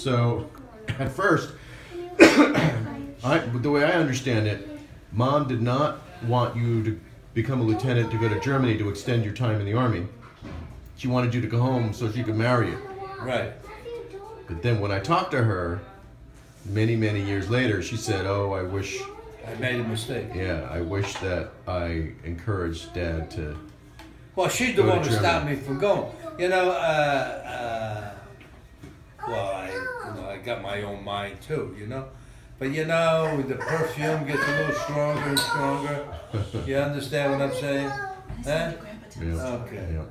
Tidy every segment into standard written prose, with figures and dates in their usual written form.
So, at first, the way I understand it, Mom did not want you to become a lieutenant to go to Germany to extend your time in the army. She wanted you to go home so she could marry you. Right. But then when I talked to her, many, many years later, she said, "Oh, I wish, I made a mistake. yeah, I wish that I encouraged Dad to." Well, she's the Go to one who stopped Germany. me from going. You know, well, I got my own mind too, you know. But you know, the perfume gets a little stronger and stronger. You understand what I'm saying? Huh? Yeah. Okay. Yeah.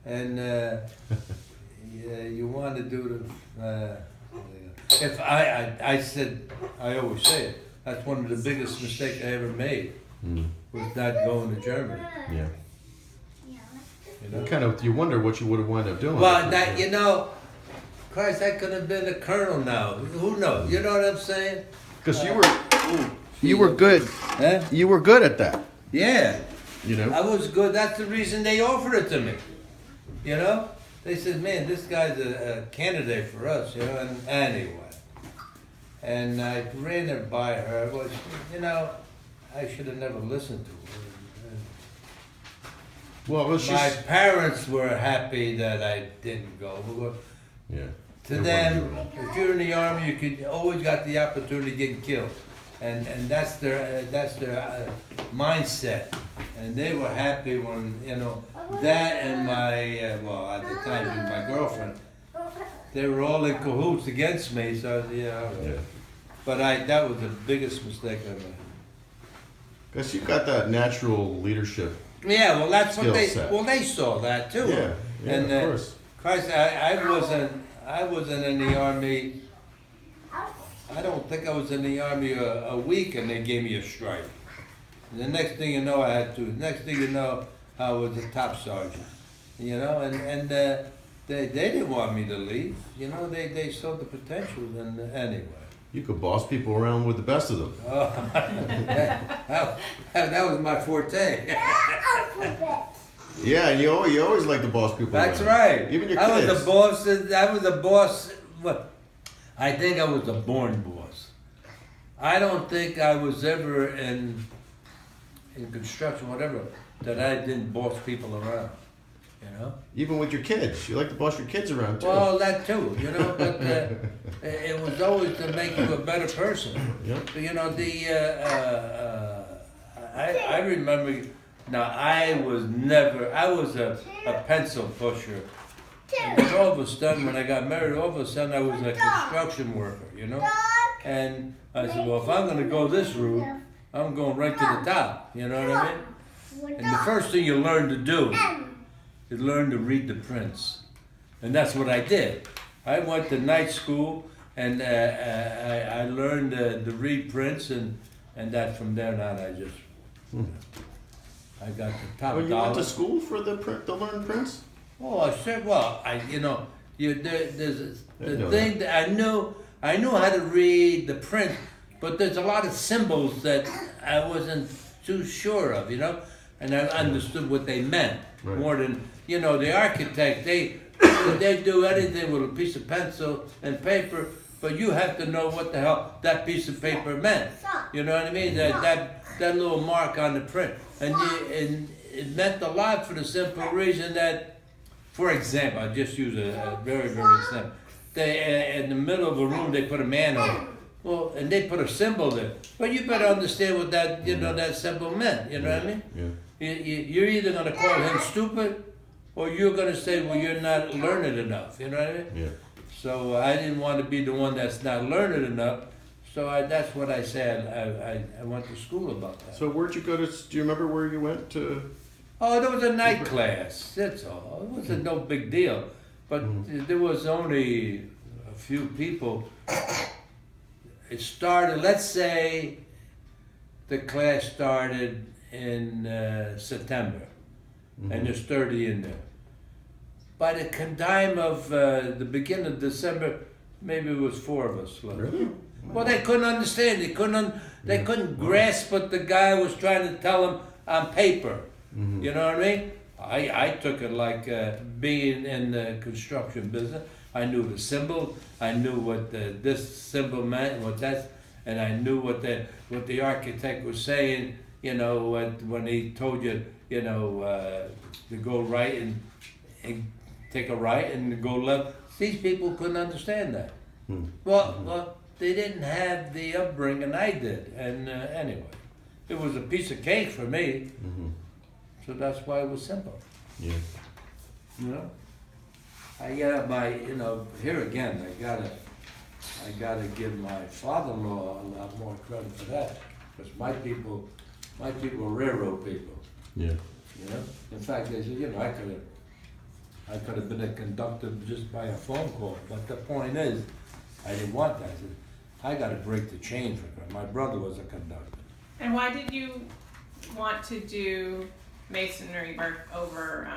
And yeah, you want to do the. If I said, I always say it. That's one of the biggest mistakes I ever made. Was not going to Germany. Yeah. You know? Kind of, you wonder what you would have wound up doing. Well, that, you know, Christ, I could have been a colonel now. Who knows? You know what I'm saying? Because you were good. Huh? You were good at that. Yeah, You know. I was good. That's the reason they offered it to me. You know? They said, man, this guy's a candidate for us, you know? And anyway. And I ran it by her. Well, you know, I should have never listened to her. Well, it was My just. parents were happy that I didn't go. Because Yeah. to They them, wanted you if you're in the army, you could always got the opportunity of getting killed, and that's their mindset. And they were happy when that and my well at the time it was my girlfriend. They were all in cahoots against me. So yeah. Yeah. But that was the biggest mistake I made. Because you got that natural leadership. Yeah, well, that's what Skill they. set. Well, they saw that too. Yeah. Yeah. And Of course. Christ, I wasn't in the army. I don't think I was in the army a week, and they gave me a stripe. And the next thing you know, I had to. Next thing you know, I was a top sergeant. You know, and they didn't want me to leave. You know, they saw the potential. And anyway. You could boss people around with the best of them. Oh, that was my forte. Yeah, and you always like to boss people That's around. right. Even your I kids. was the boss. I was the boss. What? I think I was a born boss. I don't think I was ever in construction, whatever, that I didn't boss people around. You know. Even with your kids. You like to boss your kids around, too. Well, that too. You know, but it was always to make you a better person. Yep. You know, I remember. Now I was a pencil pusher. And then all of a sudden, when I got married, all of a sudden I was a construction worker, you know? And I said, well, if I'm going to go this route, I'm going right to the top, you know what I mean? And the first thing you learn to do is learn to read the prints. And that's what I did. I went to night school, and I learned to read prints, and that from there on I just... I got the top Well, you dollar. went to school for to learn prints? Oh, I said, well, there's the know thing that I knew how to read the print, but there's a lot of symbols that I wasn't too sure of, you know, and I understood what they meant Right. more than, the architect, they do anything with a piece of pencil and paper, but you have to know what the hell that piece of paper meant. You know what I mean? That little mark on the print. And it meant a lot for the simple reason that, for example, I'll just use a very, very simple. They, in the middle of a room, they put a manhole. Well, and they put a symbol there. Well, you better understand what that, that symbol meant. You know what I mean? Yeah. You're either going to call him stupid, or you're going to say, well, you're not learned enough. You know what I mean? Yeah. So I didn't want to be the one that's not learned enough. So that's what I said. I went to school about that. So where'd you go to? Do you remember where you went to? Oh, there was a night class. That's all. It wasn't no big deal. But there was only a few people. It started, let's say the class started in September. And there's 30 in there. By the time of the beginning of December, maybe it was 4 of us left. Really? Well, they couldn't understand. They couldn't grasp what the guy was trying to tell them on paper. You know what I mean? I took it like being in the construction business. I knew the symbol. I knew what this symbol meant, what that's, and I knew what the architect was saying. You know, when he told you, you know, to go right and take a right and go left. These people couldn't understand that. Well, they didn't have the upbringing I did, and anyway, it was a piece of cake for me. So that's why it was simple. Yeah. You know, I got you know, here again, I gotta give my father-in-law a lot more credit for that, because my people were railroad people. Yeah. You know, in fact, they said, you know, I could have been a conductor just by a phone call, but the point is, I didn't want that. I said, I got to break the chain for her. My brother was a conductor. And why did you want to do masonry work over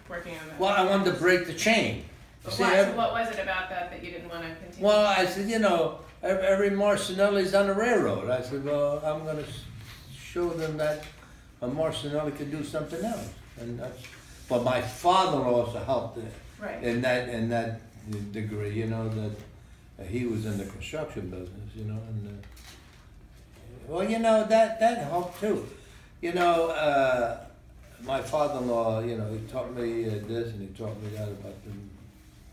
working on that? Well, I wanted to break the chain. But See, so what was it about that you didn't want to continue? well, I said, you know, every Marcinelli's on the railroad. I said, well, I'm going to show them that a Marcinelli could do something else. And that's, but my father also helped Right. in that degree, you know, that he was in the construction business, you know, and well, you know, that helped too. You know, my father-in-law, you know, he taught me this and he taught me that about the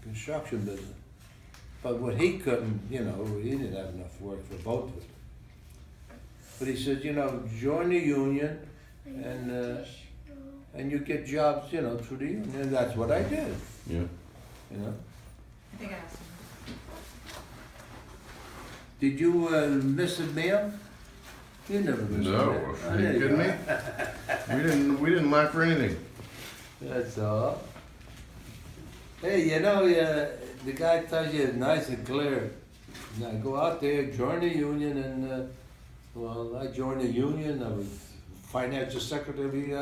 construction business. But what he couldn't, you know, he didn't have enough work for both of us. But he said, you know, join the union and you get jobs, you know, through the union. And that's what I did, Yeah. you know. I think I asked him. Did you miss a meal? You never missed a No, meal. are you kidding me? We didn't lack for anything. That's all. Hey, you know, the guy tells you nice and clear. Now go out there, join the union, and well, I joined the union. I was financial secretary.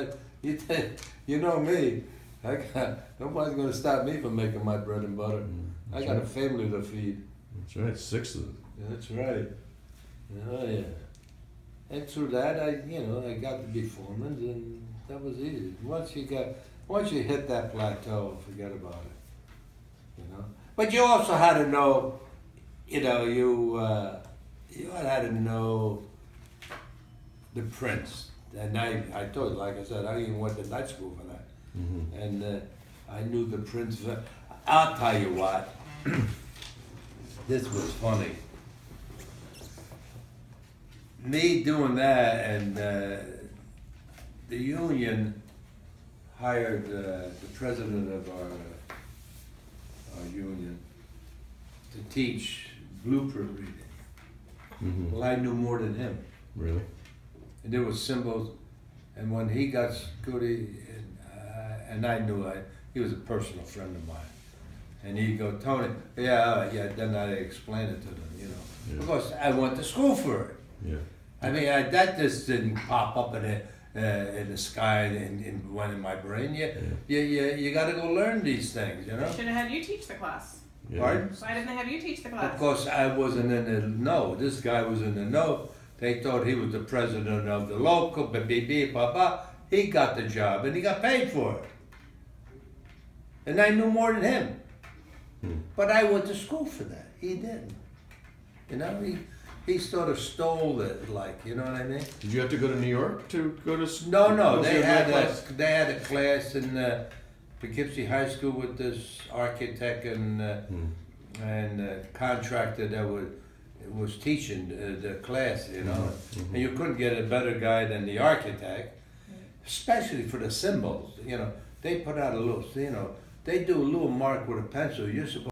You know me. Nobody's gonna stop me from making my bread and butter. I got a family to feed. That's right, 6 of them. That's right. Oh yeah. And through that, I got to be foreman, and that was easy. Once you hit that plateau, forget about it. You know. But you also had to know, you know, you had to know the prince. And I told you, like I said, I even went to night school for that. And I knew the prince. I'll tell you what. This was funny. Me doing that, and the union hired the president of our union to teach blueprint reading. Well, I knew more than him. Really? And there was symbols, and when he got good, and I knew he was a personal friend of mine. And he'd go, Tony, yeah, then I explained it to them, you know. Yeah. Because I went to school for it. Yeah. I mean, that just didn't pop up in the sky and went in my brain. You got to go learn these things, you know. Should have had you teach the class. Yeah. Pardon? Why didn't they have you teach the class? Of course, I wasn't in the know. This guy was in the know. They thought he was the president of the local, He got the job, and he got paid for it. And I knew more than him. But I went to school for that. He didn't. You know, he sort of stole it, like, you know what I mean? Did you have to go to New York to go to school? No, Was they it had class? a class in Poughkeepsie High School with this architect and contractor that was teaching the class, you know. And you couldn't get a better guy than the architect, especially for the symbols. You know, they put out a little, you know, they do a little mark with a pencil. You're supposed